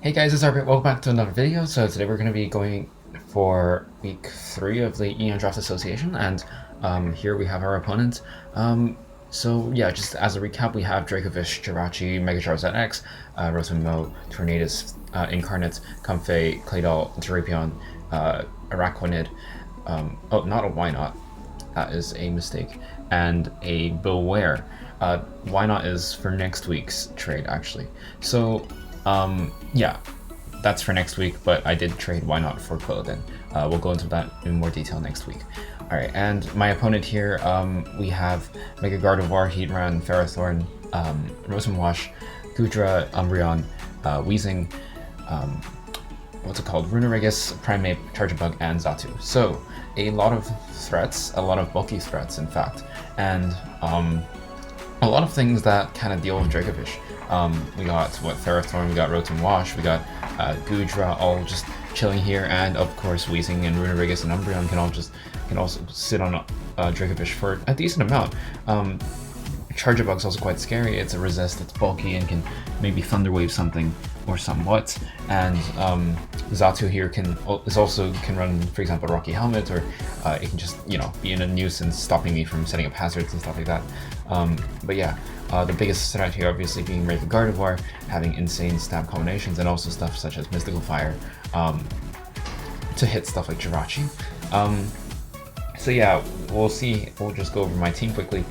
Hey guys, it's Arbit. Welcome back to another video. So today we're going to be going for week 3 of the EDA Draft Association, and here we have our opponent. So yeah, just as a recap, we have Dracovish, Jirachi, Mega Charizard X, rotom-mow, Tornadus, Incarnate, Comfey, Claydol, Drapion, Araquanid, oh, not a Why Not, that is a mistake, and a Beware. Why Not is for next week's trade, actually. So yeah, that's for next week, but I did trade Why Not for Quilladin. We'll go into that in more detail next week. Alright, and my opponent here, we have Mega Gardevoir, Heatran, Ferrothorn, Rotom-Wash, Goodra, Umbreon, Weezing, what's it called? Runerigus, Primeape, Charjabug, and Xatu. So, a lot of threats, a lot of bulky threats, in fact, and a lot of things that kind of deal with Dracovish. We got Ferrothorn, we got Rotom-Wash, we got Goodra, all just chilling here, and of course Weezing and runerigus and Umbreon can also sit on Dracovish for a decent amount. Charjabug's also quite scary. It's a resist, it's bulky, and can maybe Thunder Wave something or somewhat. And Xatu here can run, for example, Rocky Helmet, or it can just be in a nuisance, stopping me from setting up hazards and stuff like that. But yeah, the biggest threat here obviously being Mega Gardevoir, having insane stab combinations, and also stuff such as Mystical Fire to hit stuff like Jirachi. So yeah, we'll see. We'll just go over my team quickly.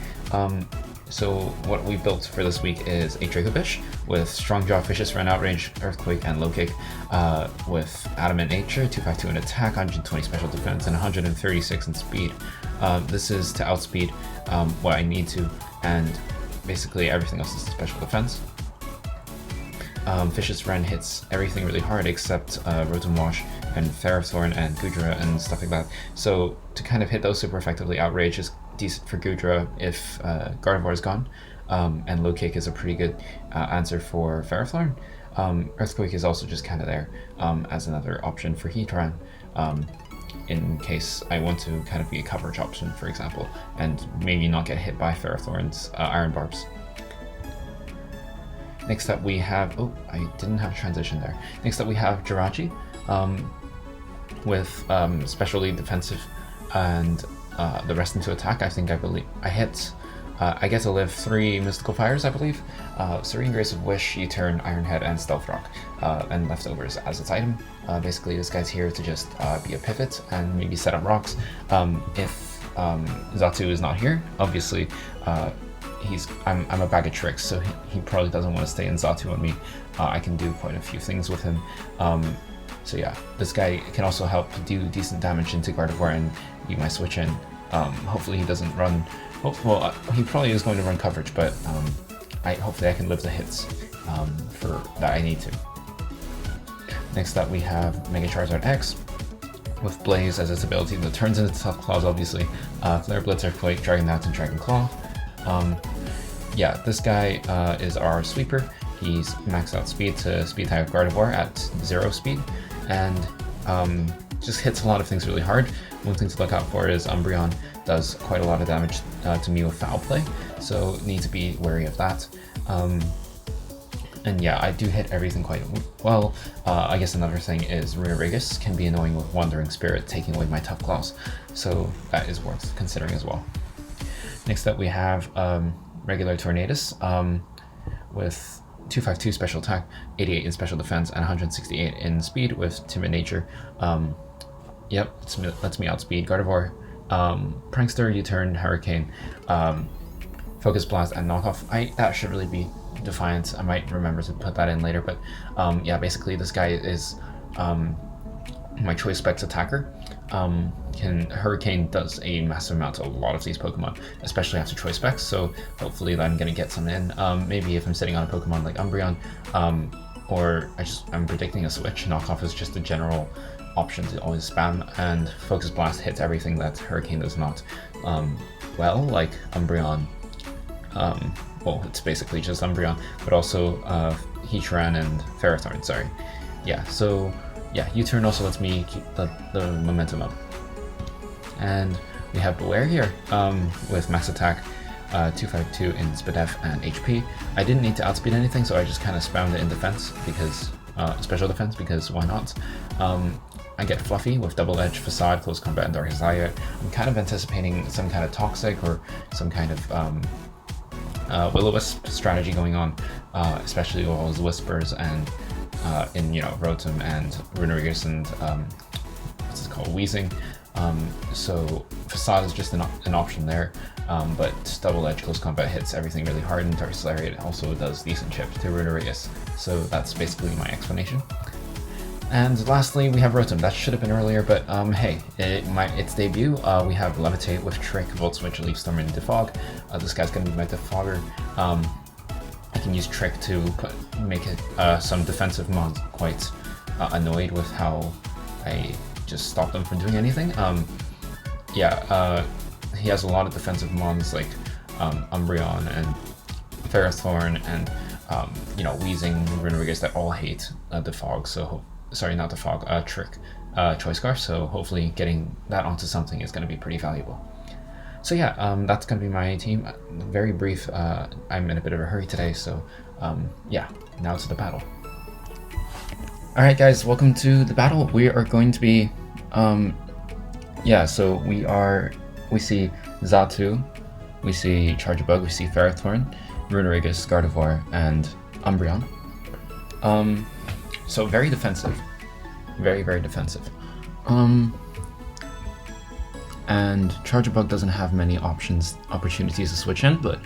So what we built for this week is a Dracovish with Strong Jaw, Vicious Run, Outrage, Earthquake, and Low Kick, with Adamant Nature, 252 in attack, 120 special defense, and 136 in speed. This is to outspeed what I need to, and basically everything else is special defense. Vicious Run hits everything really hard except Rotom-Wash and Ferrothorn and Goodra and stuff like that. So to kind of hit those super effectively, Outrage is decent for Goodra if Gardevoir is gone, and Low Kick is a pretty good answer for Ferrothorn. Earthquake is also just kind of there as another option for Heatran, in case I want to kind of be a coverage option, for example, and maybe not get hit by Ferrothorn's Iron Barbs. Next up we have, oh, I didn't have a transition there. Next up we have Jirachi, with specially defensive and the rest into attack. I believe I hit, I get to live 3 Mystical Fires, I believe. Serene Grace of Wish, U-Turn, Iron Head, and Stealth Rock, and Leftovers as its item. Basically this guy's here to just be a pivot and maybe set up rocks. If Xatu is not here, obviously I'm a bag of tricks, so he probably doesn't want to stay in Xatu on me. I can do quite a few things with him. So yeah, this guy can also help do decent damage into Gardevoir and be my switch in. Hopefully he doesn't run, well, he probably is going to run coverage, but hopefully I can live the hits for that I need to. Next up we have Mega Charizard X with Blaze as its ability that turns into Tough Claws, obviously. Flare Blitz, Earthquake, Dragon Dance, and Dragon Claw. Yeah, this guy is our sweeper. He's maxed out speed to speed type Gardevoir at 0 speed, and just hits a lot of things really hard. One thing to look out for is Umbreon does quite a lot of damage to me with Foul Play, so need to be wary of that. And yeah, I do hit everything quite well. I guess another thing is runerigus can be annoying with Wandering Spirit, taking away my Tough Claws, so that is worth considering as well. Next up we have regular Tornadus with 252 special attack, 88 in special defense, and 168 in speed with Timid Nature. Yep, lets me outspeed Gardevoir. Prankster, U-Turn, Hurricane, Focus Blast, and Knockoff. That should really be Defiance. I might remember to put that in later, but yeah, basically this guy is my Choice Specs attacker. Hurricane does a massive amount to a lot of these Pokemon, especially after Choice Specs, so hopefully I'm going to get some in. Maybe if I'm sitting on a Pokemon like Umbreon, or I'm predicting a switch. Knockoff is just a general option to always spam, and Focus Blast hits everything that Hurricane does not. Well, like Umbreon, well, it's basically just Umbreon, but also Heatran and Ferrothorn, sorry. Yeah, so yeah, U-Turn also lets me keep the momentum up. And we have Beware here with Max Attack, 252 in SpDef and HP. I didn't need to outspeed anything, so I just kind of spammed it in defense because special defense, because why not? I get Fluffy with Double Edge, Facade, Close Combat, and Dark Desire. I'm kind of anticipating some kind of Toxic or some kind of Will-O-Wisp strategy going on, especially with all those Whispers and in, you know, Rotom and runerigus and what's it called, Wheezing. So Facade is just an option there, but Double Edge Close Combat hits everything really hard, and Dark Desire also does decent chip to runerigus. So that's basically my explanation. And lastly, we have Rotom. That should have been earlier, but hey, its debut. We have Levitate with Trick, Volt Switch, Leaf Storm, and Defog. This guy's gonna be my Defogger. I can use Trick to make it some defensive mons quite annoyed with how I just stop them from doing anything. He has a lot of defensive mons like Umbreon and Ferrothorn and you know, Wheezing, runerigus that all hate Defog. So sorry, not Defog, Trick, Choice Scarf. So hopefully getting that onto something is going to be pretty valuable. So yeah, that's going to be my team. Very brief. I'm in a bit of a hurry today, so yeah, now to the battle. Alright guys, welcome to the battle. We are going to be, so we see Xatu, we see Charjabug, we see Ferrothorn, runerigus, Gardevoir, and Umbreon. So very defensive. Very, very defensive. And Charjabug doesn't have many opportunities to switch in, but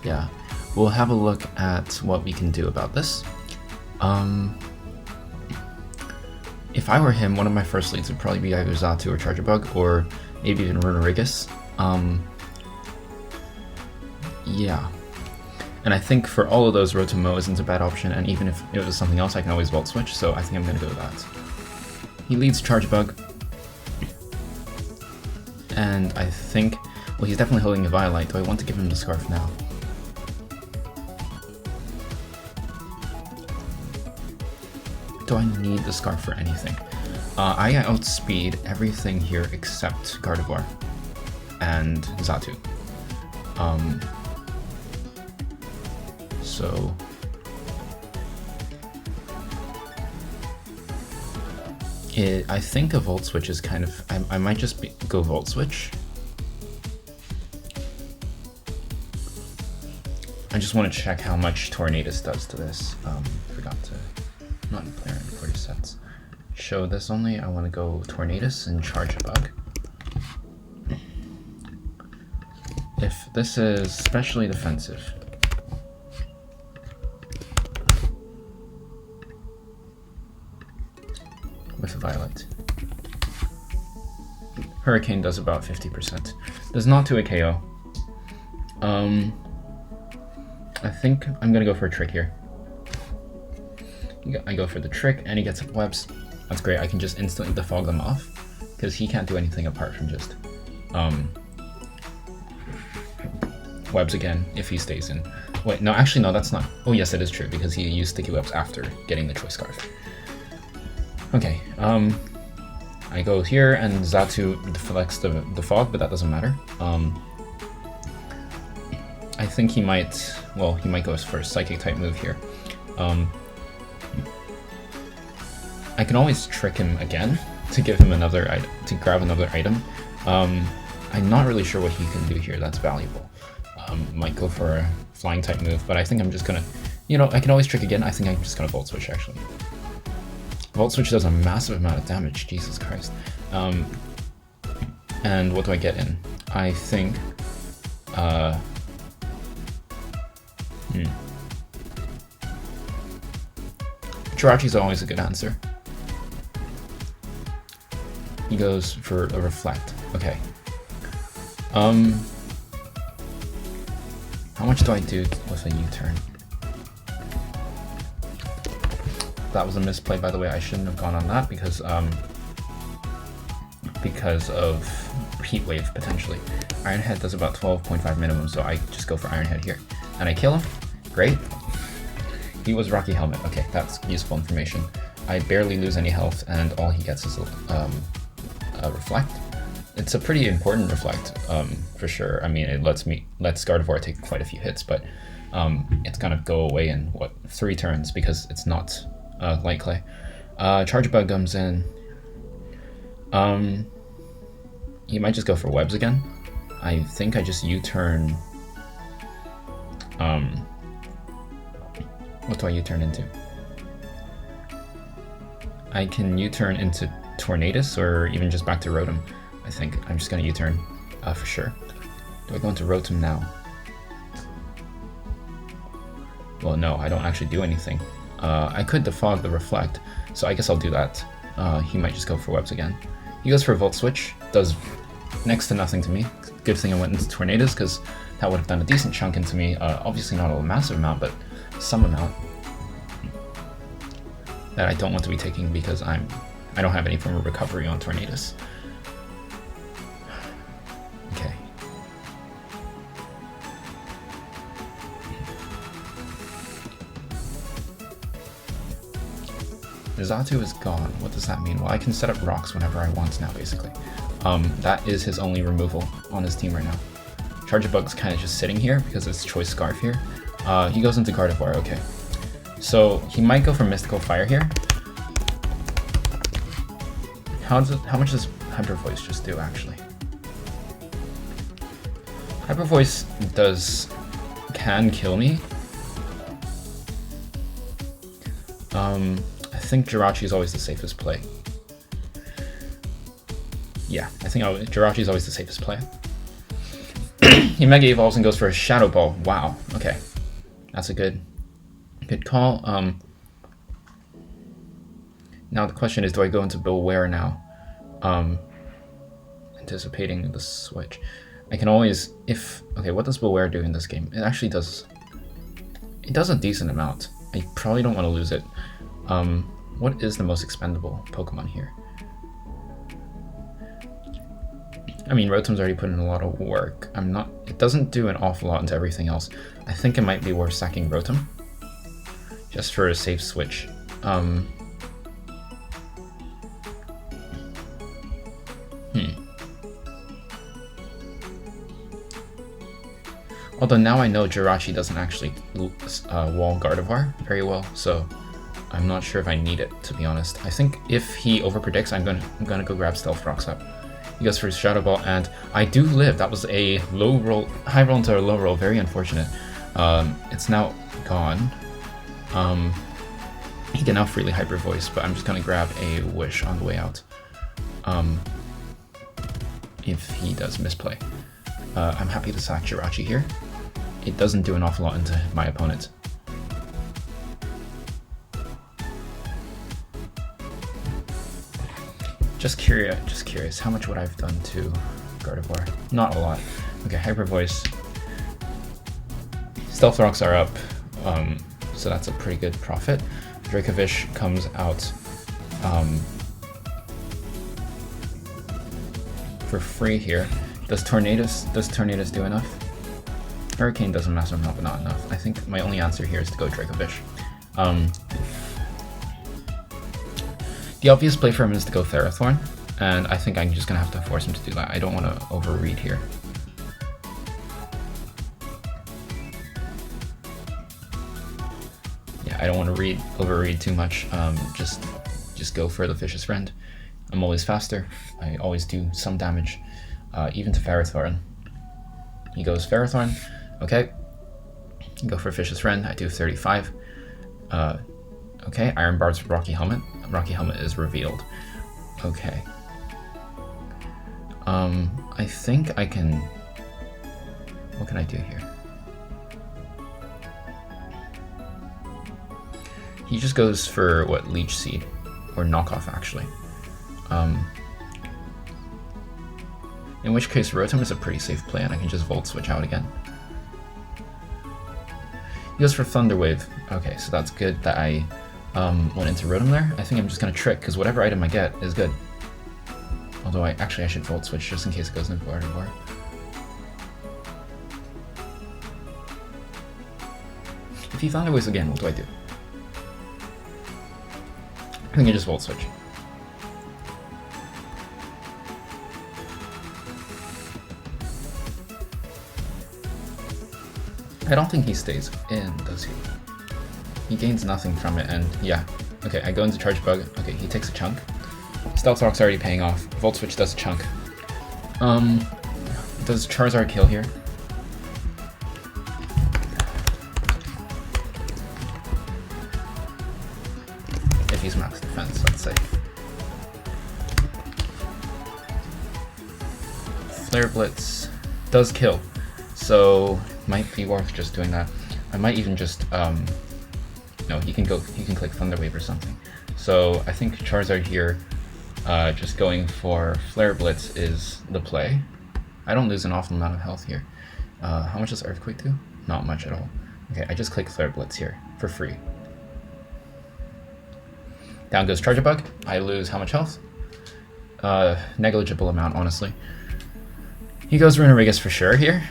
yeah, we'll have a look at what we can do about this. If I were him, one of my first leads would probably be either Xatu or Charjabug, or maybe even runerigus. Yeah. And I think for all of those, rotom-mow isn't a bad option, and even if it was something else, I can always Volt Switch, so I think I'm going to go with that. He leads Charjabug. And I think, well, he's definitely holding a Violite. Do I want to give him the Scarf now? Do I need the Scarf for anything? I outspeed everything here except Gardevoir and Xatu. So I think a Volt Switch is kind of, I might just go Volt Switch. I just want to check how much Tornadus does to this. Forgot to, not in player inventory sets. Show this only. I want to go Tornadus and Charjabug. If this is specially defensive, with a Violet. Hurricane does about 50%. Does not do a KO. I think I'm gonna go for a Trick here. I go for the Trick, and he gets up webs. That's great. I can just instantly defog them off, because he can't do anything apart from just webs again if he stays in. Wait, no, actually no, that's not. Oh yes, it is true, because he used sticky webs after getting the Choice Scarf. Okay, I go here, and Xatu deflects the fog, but that doesn't matter. I think he might, well, he might go for a Psychic type move here. I can always trick him again to give him another item, to grab another item. I'm not really sure what he can do here that's valuable. Might go for a Flying type move, but I think I'm just gonna, you know, I can always trick again. I think I'm just gonna Volt Switch actually. Volt Switch does a massive amount of damage, Jesus Christ. And what do I get in? I think, Jirachi's always a good answer. He goes for a Reflect. Okay. How much do I do with a U-turn? That was a misplay, by the way. I shouldn't have gone on that because of Heat Wave, potentially. Iron Head does about 12.5 minimum, so I just go for Iron Head here. And I kill him. Great. He was Rocky Helmet. Okay, that's useful information. I barely lose any health, and all he gets is a Reflect. It's a pretty important Reflect, for sure. I mean, it lets Gardevoir take quite a few hits, but it's gonna go away in what 3 turns because it's not light clay. Charjabug comes in. He might just go for webs again. I think I just U-turn. What do I U-turn into? I can U-turn into Tornadus or even just back to Rotom. I think I'm just gonna U-turn for sure. Do I go into Rotom now? Well, no, I don't actually do anything. I could defog the reflect, so I guess I'll do that. He might just go for webs again. He goes for a Volt Switch, does next to nothing to me. Good thing I went into Tornadus because that would have done a decent chunk into me. Obviously not a massive amount, but some amount that I don't want to be taking because I don't have any form of recovery on Tornadus. Okay. Zatu is gone. What does that mean? Well, I can set up rocks whenever I want now, basically. That is his only removal on his team right now. Charjabug's kind of just sitting here because it's Choice Scarf here. He goes into Gardevoir, okay. So he might go for Mystical Fire here. How much does Hyper Voice just do, actually? Hyper Voice can kill me. I think Jirachi is always the safest play. Yeah, I think Jirachi is always the safest play. He Mega Evolves and goes for a Shadow Ball. Wow, okay. That's a good call. Now the question is, do I go into Beware now? Anticipating the switch. I can always, okay, what does Beware do in this game? It actually does, it does a decent amount. I probably don't want to lose it. What is the most expendable Pokemon here? I mean, Rotom's already put in a lot of work. It doesn't do an awful lot into everything else. I think it might be worth sacking Rotom, just for a safe switch. Although now I know Jirachi doesn't actually wall Gardevoir very well, so I'm not sure if I need it, to be honest. I think if he overpredicts, I'm gonna go grab Stealth Rocks up. He goes for his Shadow Ball, and I do live. That was a low roll, high roll into a low roll. Very unfortunate. It's now gone. He can now freely Hyper Voice, but I'm just gonna grab a Wish on the way out. If he does misplay. I'm happy to sack Jirachi here. It doesn't do an awful lot into my opponent. Just curious, how much would I have done to Gardevoir? Not a lot. Okay, Hyper Voice. Stealth Rocks are up, so that's a pretty good profit. Dracovish comes out for free here. Does Tornadus do enough? Hurricane does a massive amount, but not enough. I think my only answer here is to go Dracovish. The obvious play for him is to go Ferrothorn, and I think I'm just gonna have to force him to do that. I don't want to overread here. Yeah, I don't want to overread too much. Just go for the Vicious Friend. I'm always faster. I always do some damage, even to Ferrothorn. He goes Ferrothorn. Okay. Go for Vicious Friend. I do 35. Okay, Iron Barb's Rocky Helmet. Rocky Helmet is revealed. Okay. I think I can... What can I do here? He just goes for, what, Leech Seed? Or Knockoff, actually. In which case, Rotom is a pretty safe play, and I can just Volt Switch out again. He goes for Thunder Wave. Okay, so that's good that I went into Rotom there. I think I'm just gonna Trick, because whatever item I get is good. Although I should Volt Switch just in case it goes into Gardevoir. If he Thunder Waves again, what do I do? I think I just Volt Switch. I don't think he stays in, does he? He gains nothing from it, and yeah. Okay, I go into charjabug. Okay, he takes a chunk. Stealth Rock's already paying off. Volt Switch does a chunk. Does Charizard kill here? If he's max defense, let's say. Flare Blitz does kill, so might be worth just doing that. I might even just no, he can click Thunder Wave or something. So I think Charizard here, just going for Flare Blitz is the play. I don't lose an awful amount of health here. How much does Earthquake do? Not much at all. Okay, I just click Flare Blitz here for free. Down goes Charjabug. I lose how much health? Negligible amount, honestly. He goes runerigus for sure here.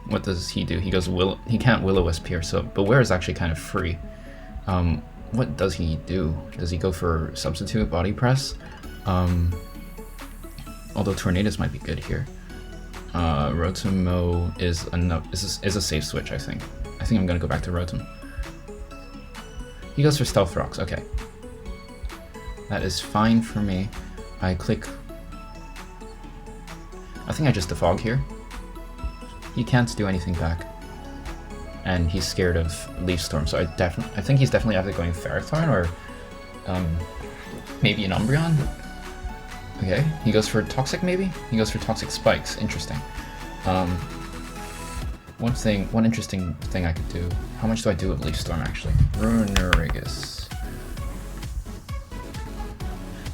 What does he do? He goes he can't Will-O-Wisp here, so Beware is actually kind of free. What does he do? Does he go for Substitute Body Press? Although Tornadus might be good here. Rotom-mow is a safe switch, I think. I think I'm gonna go back to Rotom. He goes for Stealth Rocks, okay. That is fine for me. I think I just defog here. He can't do anything back. And he's scared of Leaf Storm, so I think he's definitely either going Ferrothorn or maybe an Umbreon. Okay, he goes for Toxic maybe? He goes for Toxic Spikes, interesting. One interesting thing I could do. How much do I do with Leaf Storm actually? Runerigus.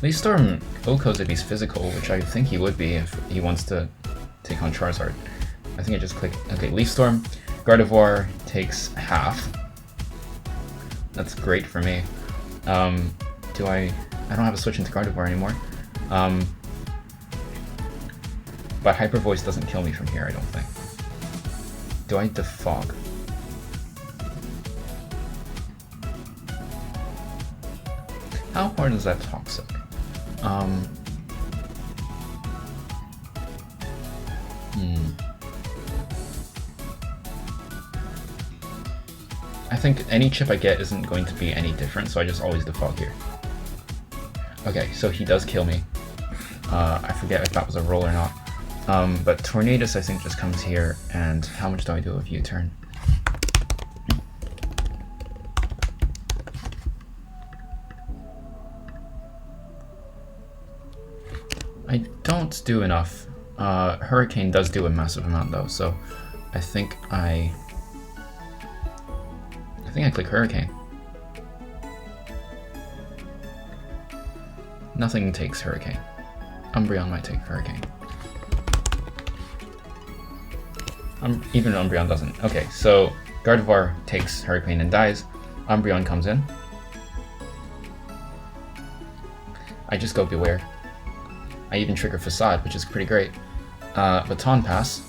Leaf Storm OHKOs if he's physical, which I think he would be if he wants to take on Charizard. I think I just click, okay, Leaf Storm. Gardevoir takes half. That's great for me. I don't have a switch into Gardevoir anymore. But Hyper Voice doesn't kill me from here, I don't think. Do I defog? How hard is that Toxic? I think any chip I get isn't going to be any different, so I just always defog here. Okay, so he does kill me. I forget if that was a roll or not. But Tornadus I think just comes here, and how much do I do with U-turn? I don't do enough. Hurricane does do a massive amount though, so I think I click Hurricane. Nothing takes Hurricane. Umbreon might take Hurricane. Even Umbreon doesn't. Okay, so Gardevoir takes Hurricane and dies. Umbreon comes in. I just go Beware. I even trigger Facade, which is pretty great. Baton Pass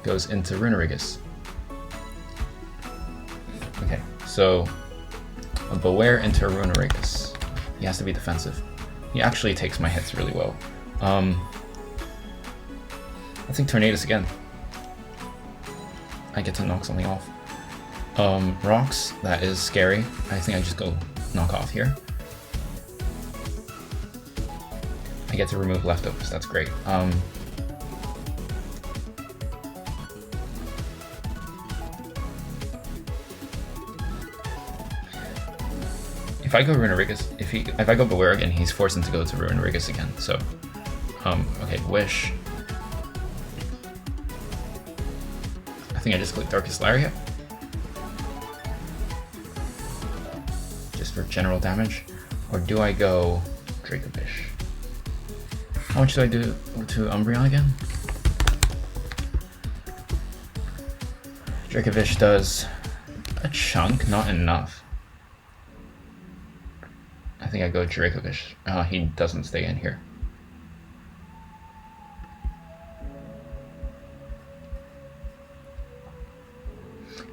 goes into runerigus. Okay, so a Beware into runerigus. He has to be defensive. He actually takes my hits really well. I think Tornadus again. I get to knock something off. Rocks, that is scary. I think I just go knock off here. I get to remove leftovers, that's great. If I go runerigus, if I go Beware again, he's forced to go to runerigus again. So, okay, Wish. I think I just click Darkest Lariat. Just for general damage. Or do I go Dracovish? How much do I do to Umbreon again? Dracovish does a chunk, not enough. I think I go Dracovish. He doesn't stay in here.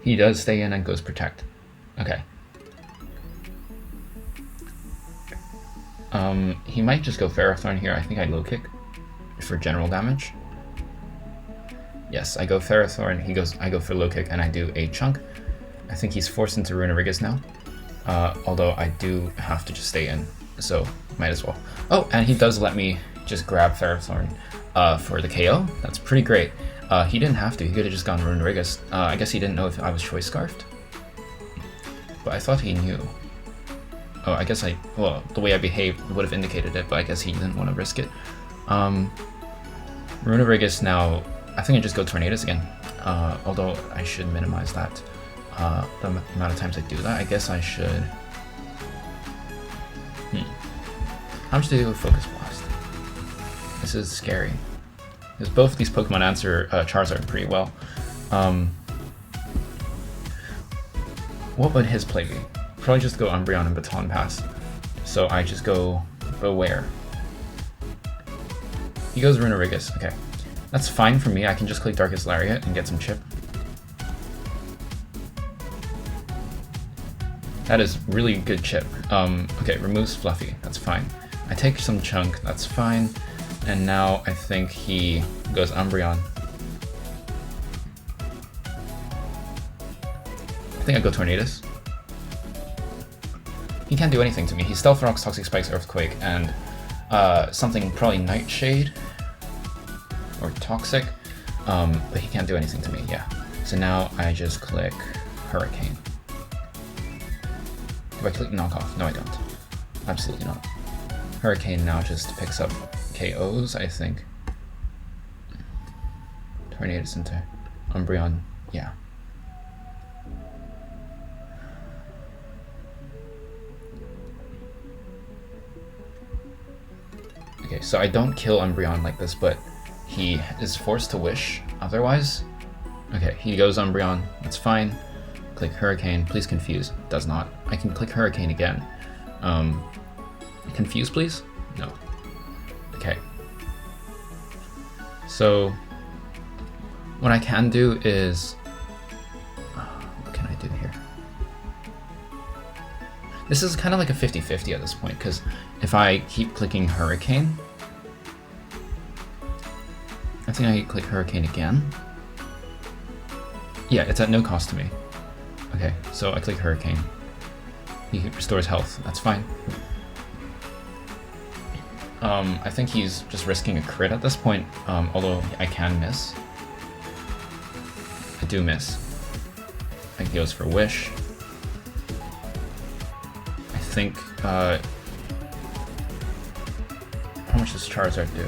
He does stay in and goes Protect. Okay. He might just go Ferrothorn here. I think I low kick for general damage. Yes, I go Ferrothorn, I go for low kick, and I do a chunk. I think he's forced into runerigus now. Although I do have to just stay in, so might as well. Oh, and he does let me just grab Ferrothorn for the KO. That's pretty great. He didn't have to, he could have just gone runerigus. I guess he didn't know if I was choice scarfed. But I thought he knew. Oh, I guess well, the way I behaved would have indicated it, but I guess he didn't want to risk it. Runerigus now, I think I just go Tornadus again. Although I should minimize that. The amount of times I do that, I guess I should... How much do I do with Focus Blast? This is scary. Because both of these Pokemon answer Charizard pretty well. What would his play be? Probably just go Umbreon and Baton Pass. So I just go Beware. He goes Runerigus, okay. That's fine for me, I can just click Darkest Lariat and get some chip. That is really good chip. Okay, removes Fluffy, that's fine. I take some chunk, that's fine. And now I think he goes Umbreon. I think I go Tornadus. He can't do anything to me. He's Stealth Rocks, Toxic Spikes, Earthquake, and something probably Nightshade or Toxic, but he can't do anything to me, yeah. So now I just click Hurricane. Do I click Knockoff? No, I don't. Absolutely not. Hurricane now just picks up KOs, I think. Tornadus into Umbreon, yeah. Okay, so I don't kill Umbreon like this, but he is forced to wish otherwise. Okay, he goes Umbreon, that's fine. Click Hurricane, please confuse. Does not. I can click Hurricane again. Confuse, please? No. Okay. So, what I can do is... what can I do here? This is kind of like a 50-50 at this point, because if I keep clicking Hurricane, I think I click Hurricane again. Yeah, it's at no cost to me. Okay, so I click Hurricane. He restores health, that's fine. I think he's just risking a crit at this point, although I can miss. I do miss. I think he goes for Wish. I think, how much does Charizard do?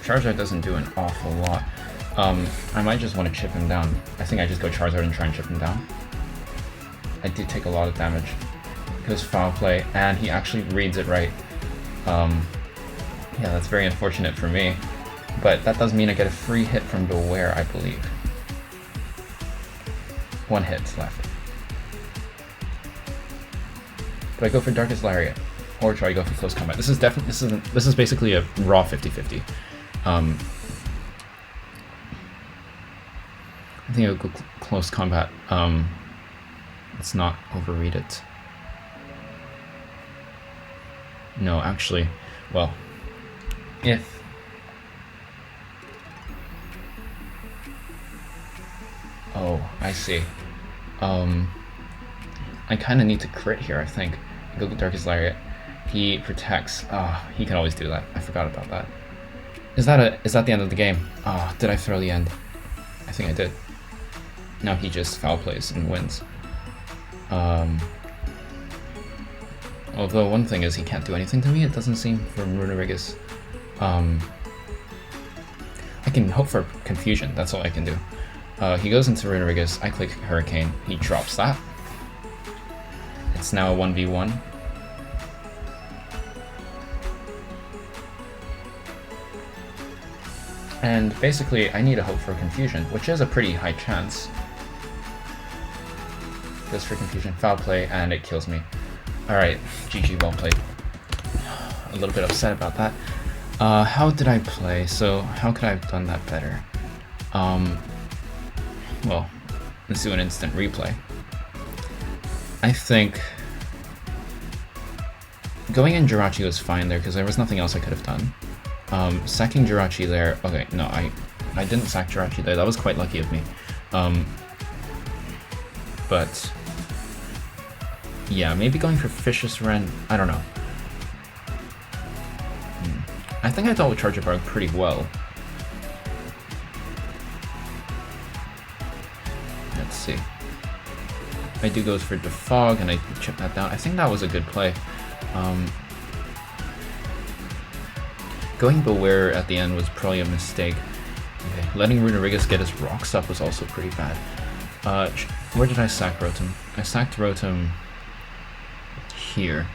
Charizard doesn't do an awful lot. I might just want to chip him down. I think I just go Charizard and try and chip him down. I did take a lot of damage. It goes Foul Play, and he actually reads it right. Yeah, that's very unfortunate for me. But that does mean I get a free hit from Beware, I believe. One hit left. Do I go for Darkest Lariat? Or try to go for Close Combat? This is definitely this is basically a raw 50-50. I think I'll go Close Combat. Let's not overread it. No, actually, well, if... Oh, I see. I kind of need to crit here, I think. Go with Darkest Lariat. He protects. He can always do that. I forgot about that. Is that the end of the game? Did I throw the end? I think I did. Now he just foul plays and wins. Although one thing is he can't do anything to me, it doesn't seem, for runerigus. I can hope for confusion, that's all I can do. He goes into runerigus, I click Hurricane, he drops that. It's now a 1v1. And basically, I need a hope for confusion, which is a pretty high chance. Goes for confusion, foul play, and it kills me. Alright, GG, well played. A little bit upset about that. How did I play? So, how could I have done that better? Well, let's do an instant replay. I think going in Jirachi was fine there because there was nothing else I could have done. Sacking Jirachi there. Okay, no, I didn't sack Jirachi there. That was quite lucky of me. But yeah, maybe going for Vicious Ren. I don't know. I think I dealt with charjabug pretty well. Let's see. I do goes for defog and I chip that down. I think that was a good play. Going Beware at the end was probably a mistake. Okay, letting runerigus get his rocks up was also pretty bad. Where did I sack Rotom? I sacked Rotom here.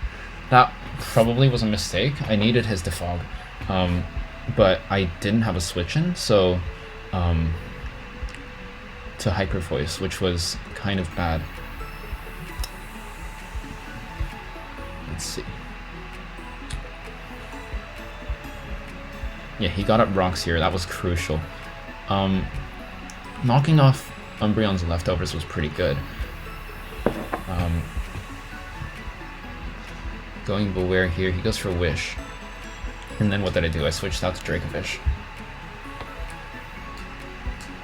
That probably was a mistake. I needed his defog, but I didn't have a switch in, so to Hyper Voice, which was kind of bad. Let's see. Yeah, he got up rocks here. That was crucial. Knocking off Umbreon's leftovers was pretty good. Going Beware here. He goes for Wish. And then what did I do? I switched out to Dracovish.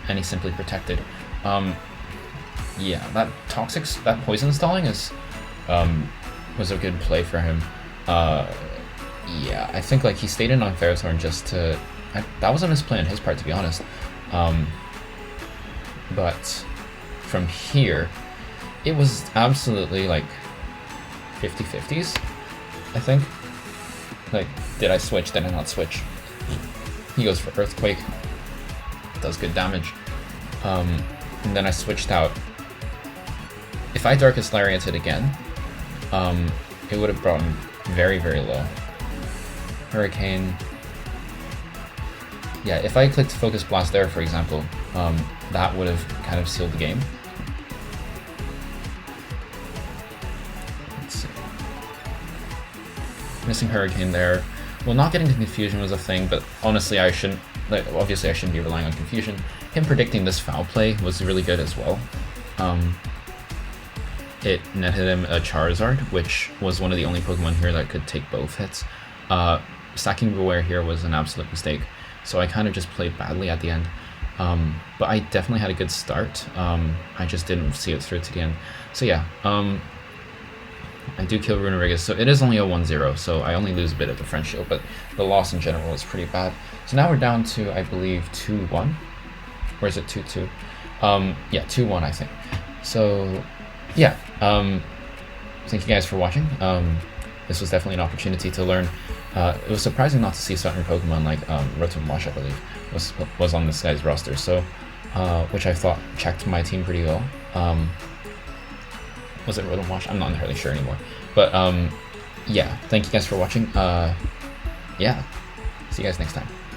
And he simply protected. Yeah, that poison stalling is was a good play for him. Yeah, I think like he stayed in on Ferrothorn just to... that was a misplay on his part, to be honest. But from here, it was absolutely like 50-50s, I think. Like, did I switch? Did I not switch? He goes for Earthquake. Does good damage. And then I switched out. If I Darkest Lariated again, it would have brought him very, very low. Hurricane. Yeah, if I clicked Focus Blast there, for example, that would have kind of sealed the game. Let's see. Missing Hurricane there. Well, not getting to Confusion was a thing, but honestly, I shouldn't. Like, obviously, I shouldn't be relying on Confusion. Him predicting this foul play was really good as well. It netted him a Charizard, which was one of the only Pokemon here that could take both hits. Sacking Beware here was an absolute mistake, so I kind of just played badly at the end. But I definitely had a good start. I just didn't see it through to the end. So yeah, I do kill runerigus, so it is only a 1-0, so I only lose a bit of the French Shield, but the loss in general is pretty bad. So now we're down to, I believe, 2-1. Or is it 2-2? Yeah, 2-1, I think. So, yeah. Thank you guys for watching. This was definitely an opportunity to learn. It was surprising not to see certain Pokemon like rotom-mow, I believe, was on this guy's roster, so which I thought checked my team pretty well. Was it rotom-mow? I'm not entirely sure anymore. But yeah, thank you guys for watching. Yeah, see you guys next time.